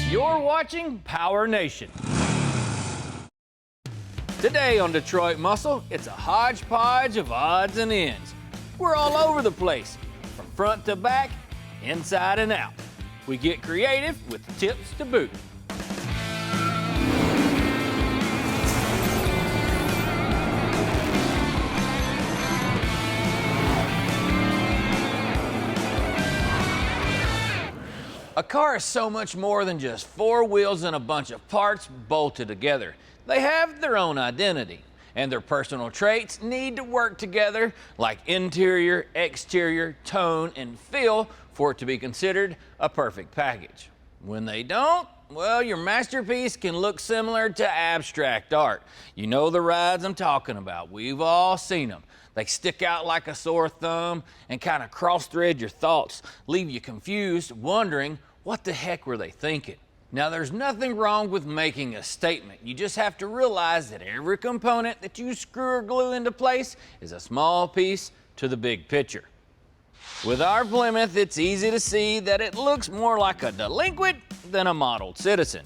You're watching PowerNation. Today on Detroit Muscle, it's a hodgepodge of odds and ends. We're all over the place, from front to back, inside and out. We get creative with tips to boot. A car is so much more than just four wheels and a bunch of parts bolted together. They have their own identity, and their personal traits need to work together like interior, exterior, tone, and feel for it to be considered a perfect package. When they don't, well, your masterpiece can look similar to abstract art. You know the rides I'm talking about. We've all seen them. They stick out like a sore thumb and kind of cross-thread your thoughts, leave you confused, wondering what the heck were they thinking? Now, there's nothing wrong with making a statement. You just have to realize that every component that you screw or glue into place is a small piece to the big picture. With our Plymouth, it's easy to see that it looks more like a delinquent than a modeled citizen.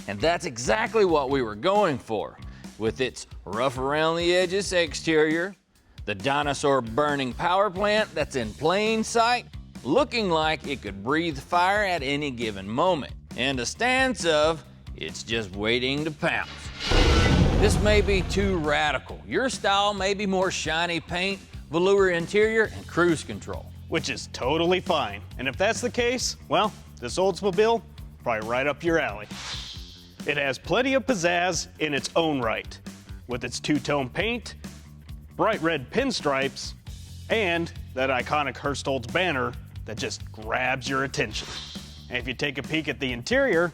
And that's exactly what we were going for. With its rough around the edges exterior, the dinosaur burning power plant that's in plain sight, looking like it could breathe fire at any given moment, and a stance of, it's just waiting to pounce. This may be too radical. Your style may be more shiny paint, velour interior, and cruise control. Which is totally fine. And if that's the case, well, this Oldsmobile, probably right up your alley. It has plenty of pizzazz in its own right, with its two-tone paint, bright red pinstripes, and that iconic Hurst Olds banner that just grabs your attention. And if you take a peek at the interior,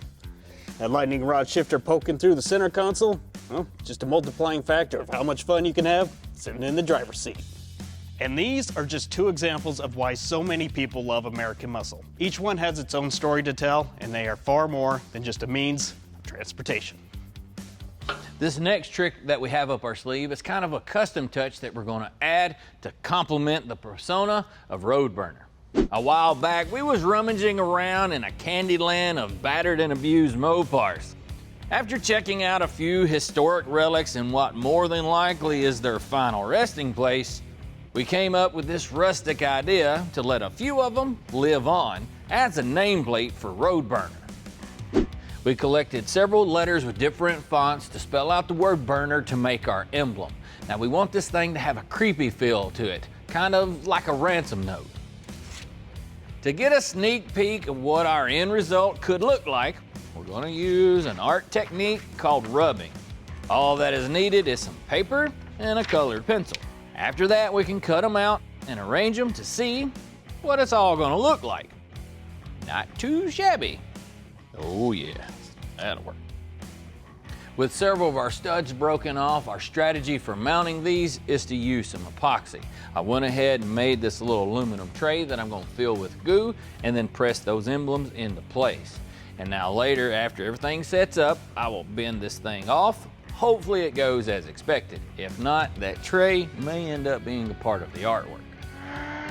that lightning rod shifter poking through the center console, well, just a multiplying factor of how much fun you can have sitting in the driver's seat. And these are just two examples of why so many people love American muscle. Each one has its own story to tell, and they are far more than just a means of transportation. This next trick that we have up our sleeve is kind of a custom touch that we're going to add to complement the persona of Road Burner. A while back, we was rummaging around in a candy land of battered and abused Mopars. After checking out a few historic relics in what more than likely is their final resting place, we came up with this rustic idea to let a few of them live on as a nameplate for Road Burner. We collected several letters with different fonts to spell out the word burner to make our emblem. Now we want this thing to have a creepy feel to it, kind of like a ransom note. To get a sneak peek of what our end result could look like, we're going to use an art technique called rubbing. All that is needed is some paper and a colored pencil. After that, we can cut them out and arrange them to see what it's all going to look like. Not too shabby. Oh yeah, that'll work. With several of our studs broken off, our strategy for mounting these is to use some epoxy. I went ahead and made this little aluminum tray that I'm going to fill with goo and then press those emblems into place. And now later, after everything sets up, I will bend this thing off. Hopefully it goes as expected. If not, that tray may end up being a part of the artwork.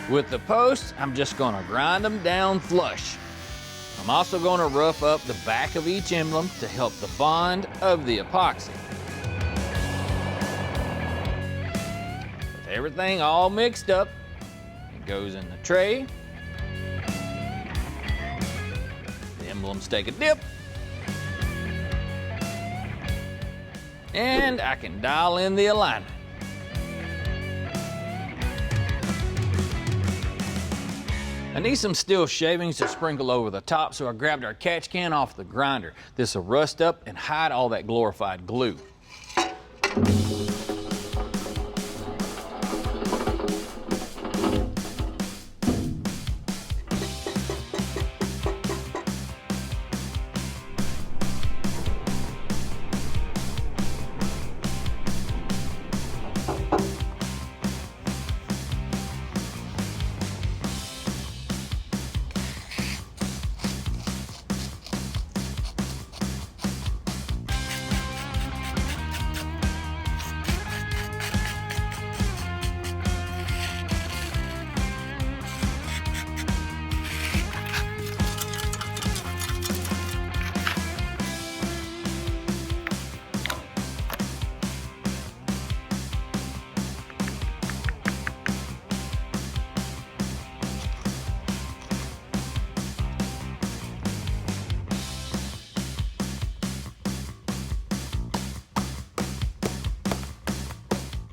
With the posts, I'm just going to grind them down flush. I'm also going to rough up the back of each emblem to help the bond of the epoxy. With everything all mixed up, it goes in the tray. The emblems take a dip. And I can dial in the alignment. I need some steel shavings to sprinkle over the top, so I grabbed our catch can off the grinder. This will rust up and hide all that glorified glue.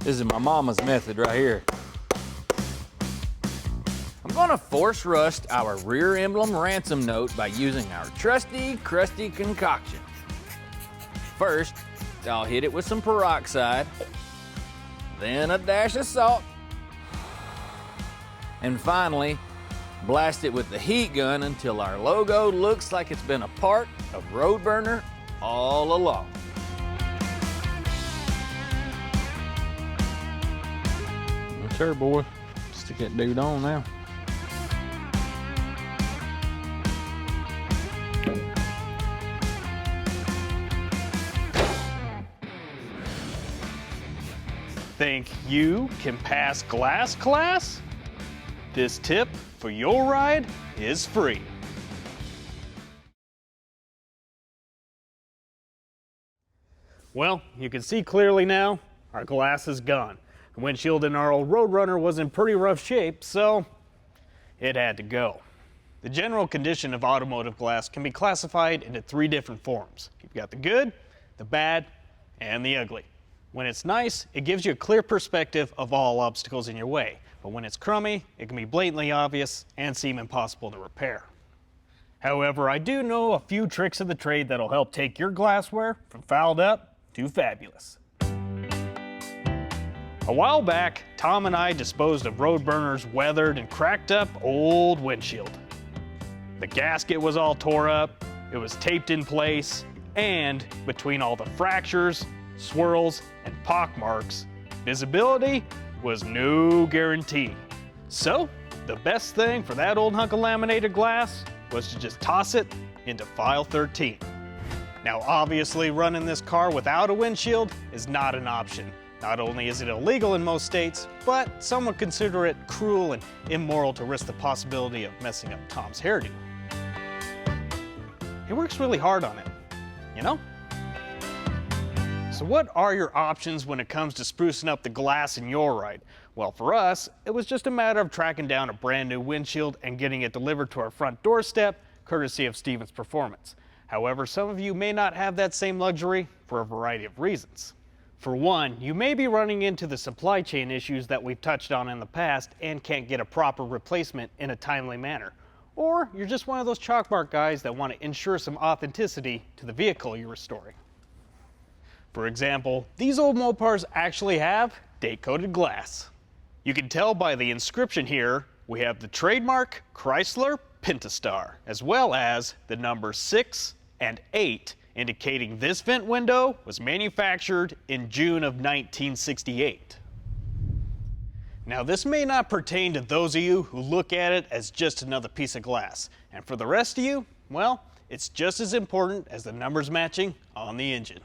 This is my mama's method right here. I'm gonna force rust our rear emblem ransom note by using our trusty, crusty concoction. First, I'll hit it with some peroxide, then a dash of salt, and finally, blast it with the heat gun until our logo looks like it's been a part of Roadburner all along. Sure, boy. Stick that dude on now. Think you can pass glass class? This tip for your ride is free. Well, you can see clearly now, our glass is gone. The windshield in our old Roadrunner was in pretty rough shape, so it had to go. The general condition of automotive glass can be classified into 3 different forms. You've got the good, the bad, and the ugly. When it's nice, it gives you a clear perspective of all obstacles in your way. But when it's crummy, it can be blatantly obvious and seem impossible to repair. However, I do know a few tricks of the trade that'll help take your glassware from fouled up to fabulous. A while back, Tom and I disposed of Roadburner's weathered and cracked up old windshield. The gasket was all tore up, it was taped in place, and between all the fractures, swirls, and pock marks, visibility was no guarantee. So, the best thing for that old hunk of laminated glass was to just toss it into file 13. Now obviously running this car without a windshield is not an option. Not only is it illegal in most states, but some would consider it cruel and immoral to risk the possibility of messing up Tom's hairdo. He works really hard on it, you know? So what are your options when it comes to sprucing up the glass in your ride? Well, for us, it was just a matter of tracking down a brand new windshield and getting it delivered to our front doorstep, courtesy of Stevens Performance. However, some of you may not have that same luxury for a variety of reasons. For one, you may be running into the supply chain issues that we've touched on in the past and can't get a proper replacement in a timely manner. Or you're just one of those chalk mark guys that want to ensure some authenticity to the vehicle you're restoring. For example, these old Mopars actually have date-coated glass. You can tell by the inscription here, we have the trademark Chrysler Pentastar, as well as the numbers 6 and 8, indicating this vent window was manufactured in June of 1968. Now this may not pertain to those of you who look at it as just another piece of glass, and for the rest of you, well, it's just as important as the numbers matching on the engine.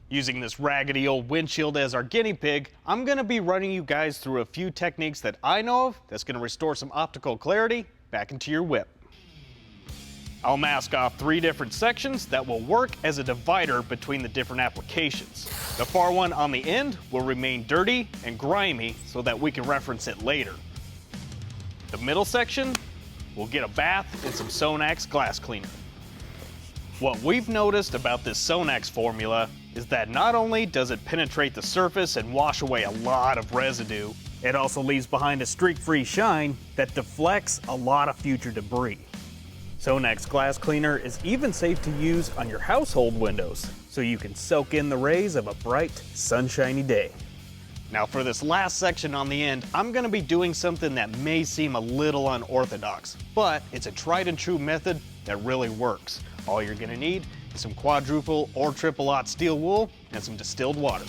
Using this raggedy old windshield as our guinea pig, I'm going to be running you guys through a few techniques that I know of that's going to restore some optical clarity back into your whip. I'll mask off 3 different sections that will work as a divider between the different applications. The far one on the end will remain dirty and grimy so that we can reference it later. The middle section will get a bath in some Sonax glass cleaner. What we've noticed about this Sonax formula is that not only does it penetrate the surface and wash away a lot of residue, it also leaves behind a streak-free shine that deflects a lot of future debris. Sonax glass cleaner is even safe to use on your household windows, so you can soak in the rays of a bright, sunshiny day. Now for this last section on the end, I'm going to be doing something that may seem a little unorthodox, but it's a tried and true method that really works. All you're going to need is some quadruple or triple-aught steel wool and some distilled water.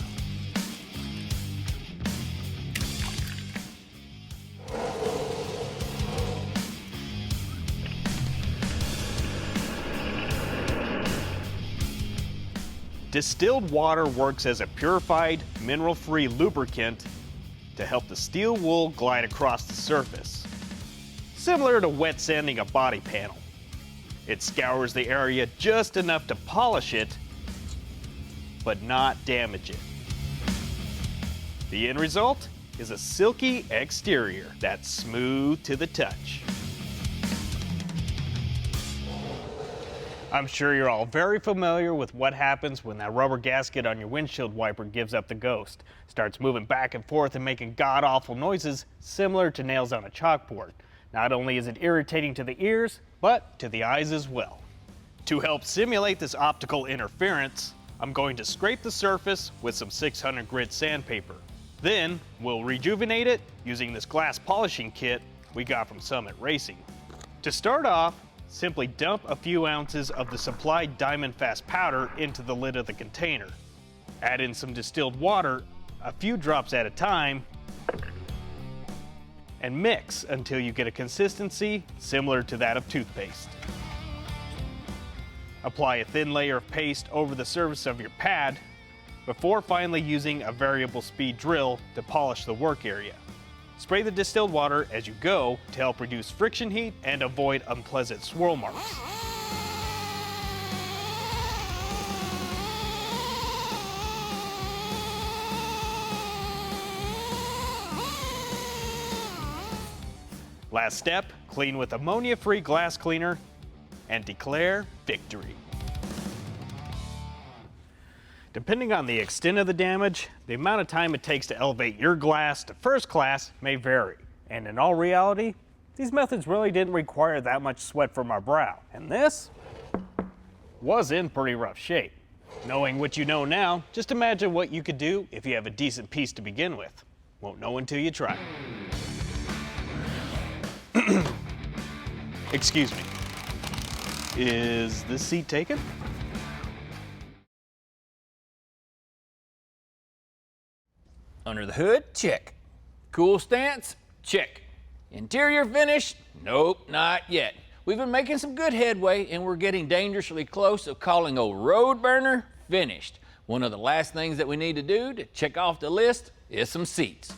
Distilled water works as a purified, mineral-free lubricant to help the steel wool glide across the surface, similar to wet sanding a body panel. It scours the area just enough to polish it, but not damage it. The end result is a silky exterior that's smooth to the touch. I'm sure you're all very familiar with what happens when that rubber gasket on your windshield wiper gives up the ghost, starts moving back and forth and making god-awful noises similar to nails on a chalkboard. Not only is it irritating to the ears, but to the eyes as well. To help simulate this optical interference, I'm going to scrape the surface with some 600 grit sandpaper. Then we'll rejuvenate it using this glass polishing kit we got from Summit Racing. To start off, simply dump a few ounces of the supplied Diamond Fast powder into the lid of the container. Add in some distilled water, a few drops at a time, and mix until you get a consistency similar to that of toothpaste. Apply a thin layer of paste over the surface of your pad before finally using a variable speed drill to polish the work area. Spray the distilled water as you go to help reduce friction heat and avoid unpleasant swirl marks. Last step, clean with ammonia-free glass cleaner and declare victory. Depending on the extent of the damage, the amount of time it takes to elevate your glass to first class may vary. And in all reality, these methods really didn't require that much sweat from our brow. And this was in pretty rough shape. Knowing what you know now, just imagine what you could do if you have a decent piece to begin with. Won't know until you try. Excuse me. Is this seat taken? Under the hood, check. Cool stance, check. Interior finish, nope, not yet. We've been making some good headway and we're getting dangerously close to calling old road burner finished. One of the last things that we need to do to check off the list is some seats.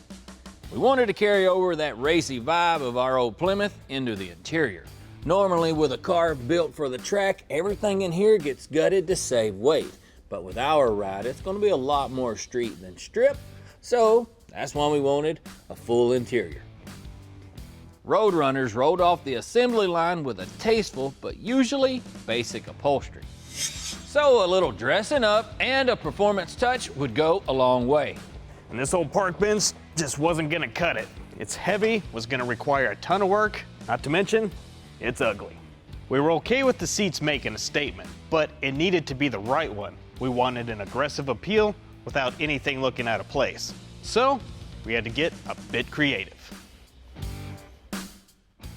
We wanted to carry over that racy vibe of our old Plymouth into the interior. Normally with a car built for the track, everything in here gets gutted to save weight. But with our ride, it's gonna be a lot more street than strip. So that's why we wanted a full interior. Roadrunners rolled off the assembly line with a tasteful but usually basic upholstery. So a little dressing up and a performance touch would go a long way. And this old park bench just wasn't gonna cut it. It's heavy, was gonna require a ton of work, not to mention, it's ugly. We were okay with the seats making a statement, but it needed to be the right one. We wanted an aggressive appeal without anything looking out of place. So we had to get a bit creative.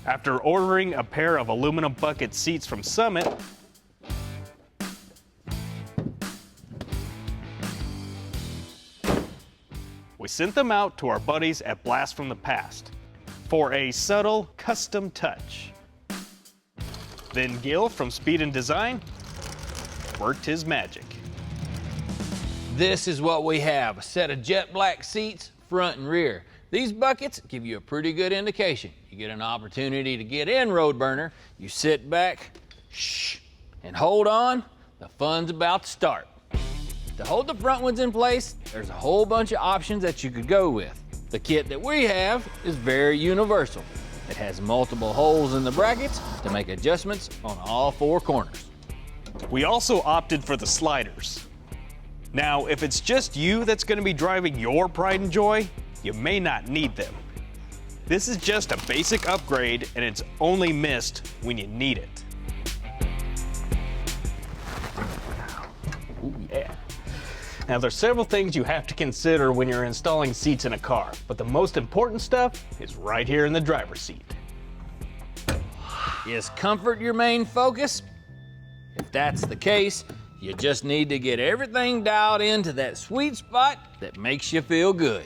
After ordering a pair of aluminum bucket seats from Summit, we sent them out to our buddies at Blast from the Past for a subtle custom touch. Then Gil from Speed and Design worked his magic. This is what we have, a set of jet black seats, front and rear. These buckets give you a pretty good indication. You get an opportunity to get in road burner, you sit back, shh, and hold on, the fun's about to start. To hold the front ones in place, there's a whole bunch of options that you could go with. The kit that we have is very universal. It has multiple holes in the brackets to make adjustments on all four corners. We also opted for the sliders. Now, if it's just you that's going to be driving your pride and joy, you may not need them. This is just a basic upgrade and it's only missed when you need it. Ooh, yeah. Now, there's several things you have to consider when you're installing seats in a car, but the most important stuff is right here in the driver's seat. Is comfort your main focus? If that's the case, you just need to get everything dialed into that sweet spot that makes you feel good.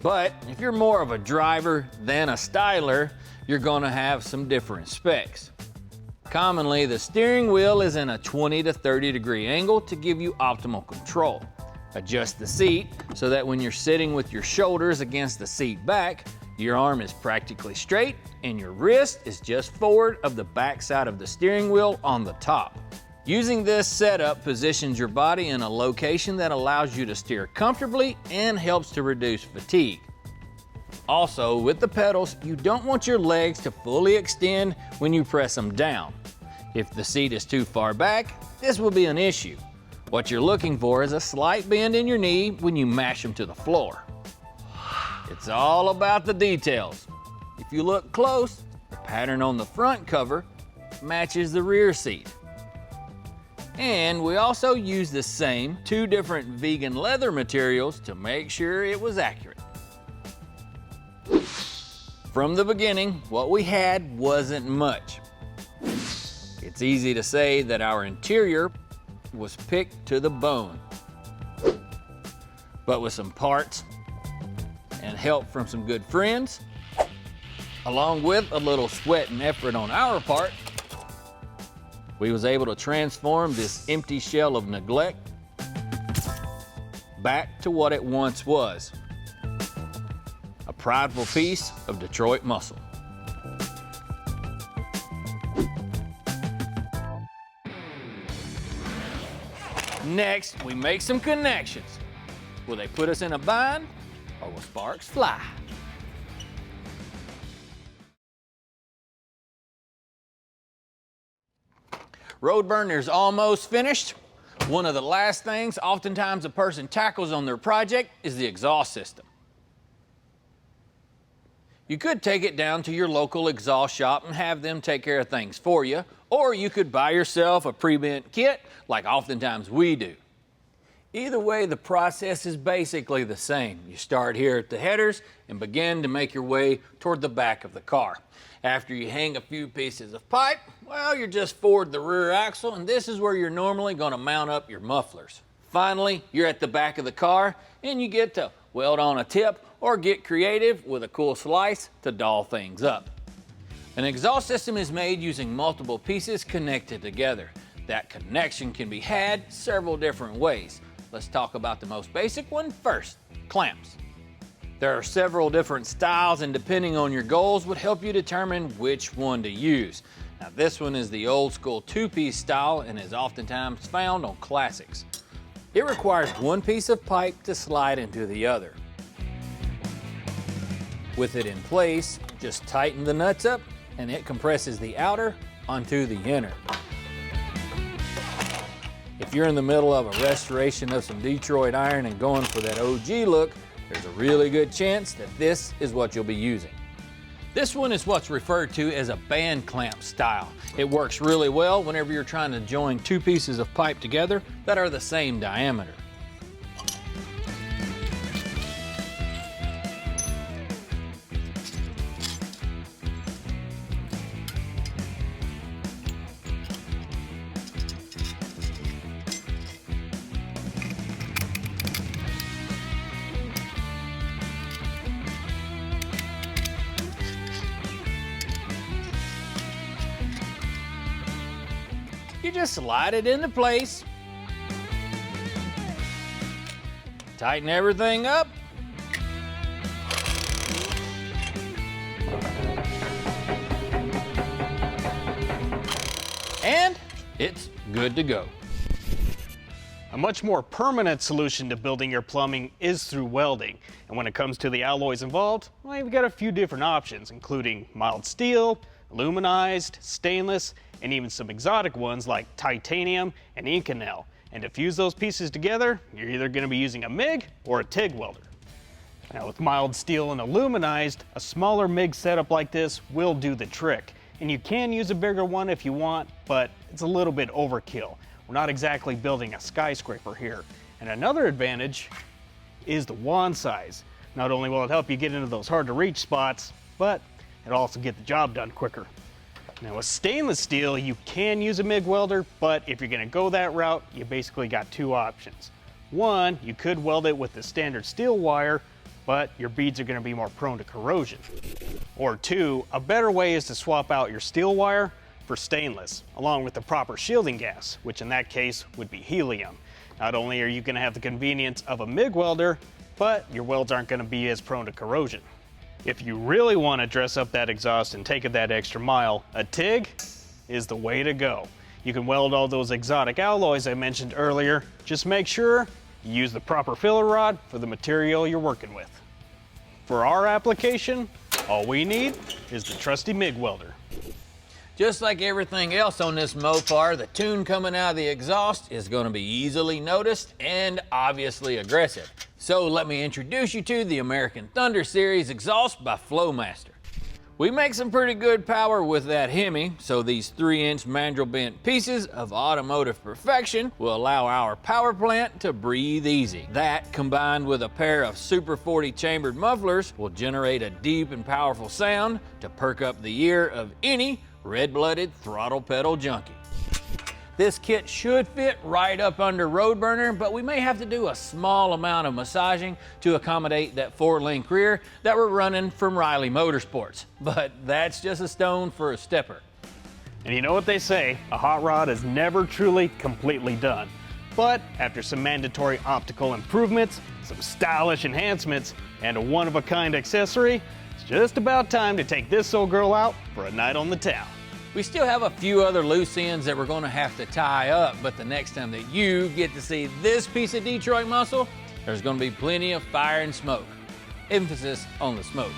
But if you're more of a driver than a styler, you're gonna have some different specs. Commonly, the steering wheel is in a 20 to 30 degree angle to give you optimal control. Adjust the seat so that when you're sitting with your shoulders against the seat back, your arm is practically straight and your wrist is just forward of the back side of the steering wheel on the top. Using this setup positions your body in a location that allows you to steer comfortably and helps to reduce fatigue. Also, with the pedals, you don't want your legs to fully extend when you press them down. If the seat is too far back, this will be an issue. What you're looking for is a slight bend in your knee when you mash them to the floor. It's all about the details. If you look close, the pattern on the front cover matches the rear seat. And we also used the same 2 different vegan leather materials to make sure it was accurate. From the beginning, what we had wasn't much. It's easy to say that our interior was picked to the bone. But with some parts and help from some good friends, along with a little sweat and effort on our part, we was able to transform this empty shell of neglect back to what it once was. A prideful piece of Detroit muscle. Next, we make some connections. Will they put us in a bind, or will sparks fly? Road burner's almost finished. One of the last things oftentimes a person tackles on their project is the exhaust system. You could take it down to your local exhaust shop and have them take care of things for you, or you could buy yourself a pre-bent kit like oftentimes we do. Either way, the process is basically the same. You start here at the headers and begin to make your way toward the back of the car. After you hang a few pieces of pipe, well, you're just forward the rear axle, and this is where you're normally going to mount up your mufflers. Finally, you're at the back of the car, and you get to weld on a tip or get creative with a cool slice to doll things up. An exhaust system is made using multiple pieces connected together. That connection can be had several different ways. Let's talk about the most basic one first, clamps. There are several different styles, and depending on your goals would help you determine which one to use. Now this one is the old school 2-piece style and is oftentimes found on classics. It requires one piece of pipe to slide into the other. With it in place, just tighten the nuts up and it compresses the outer onto the inner. If you're in the middle of a restoration of some Detroit iron and going for that OG look, there's a really good chance that this is what you'll be using. This one is what's referred to as a band clamp style. It works really well whenever you're trying to join 2 pieces of pipe together that are the same diameter. You just slide it into place, tighten everything up, and it's good to go. A much more permanent solution to building your plumbing is through welding. And when it comes to the alloys involved, well, you've got a few different options, including mild steel, aluminized, stainless, and even some exotic ones like titanium and Inconel. And to fuse those pieces together, you're either going to be using a MIG or a TIG welder. Now with mild steel and aluminized, a smaller MIG setup like this will do the trick. And you can use a bigger one if you want, but it's a little bit overkill. We're not exactly building a skyscraper here. And another advantage is the wand size. Not only will it help you get into those hard to reach spots, but it'll also get the job done quicker. Now with stainless steel, you can use a MIG welder, but if you're gonna go that route, you basically got 2 options. One, you could weld it with the standard steel wire, but your beads are gonna be more prone to corrosion. Or 2, a better way is to swap out your steel wire for stainless, along with the proper shielding gas, which in that case would be helium. Not only are you gonna have the convenience of a MIG welder, but your welds aren't gonna be as prone to corrosion. If you really want to dress up that exhaust and take it that extra mile, a TIG is the way to go. You can weld all those exotic alloys I mentioned earlier. Just make sure you use the proper filler rod for the material you're working with. For our application, all we need is the trusty MIG welder. Just like everything else on this Mopar, the tune coming out of the exhaust is going to be easily noticed and obviously aggressive. So let me introduce you to the American Thunder Series exhaust by Flowmaster. We make some pretty good power with that Hemi, so these 3-inch mandrel bent pieces of automotive perfection will allow our power plant to breathe easy. That, combined with a pair of Super 40 chambered mufflers, will generate a deep and powerful sound to perk up the ear of any red-blooded throttle pedal junkie. This kit should fit right up under Roadburner, but we may have to do a small amount of massaging to accommodate that 4-link rear that we're running from Riley Motorsports. But that's just a stone for a stepper. And you know what they say, a hot rod is never truly completely done. But after some mandatory optical improvements, some stylish enhancements, and a one-of-a-kind accessory, it's just about time to take this old girl out for a night on the town. We still have a few other loose ends that we're going to have to tie up, but the next time that you get to see this piece of Detroit muscle, there's going to be plenty of fire and smoke. Emphasis on the smoke.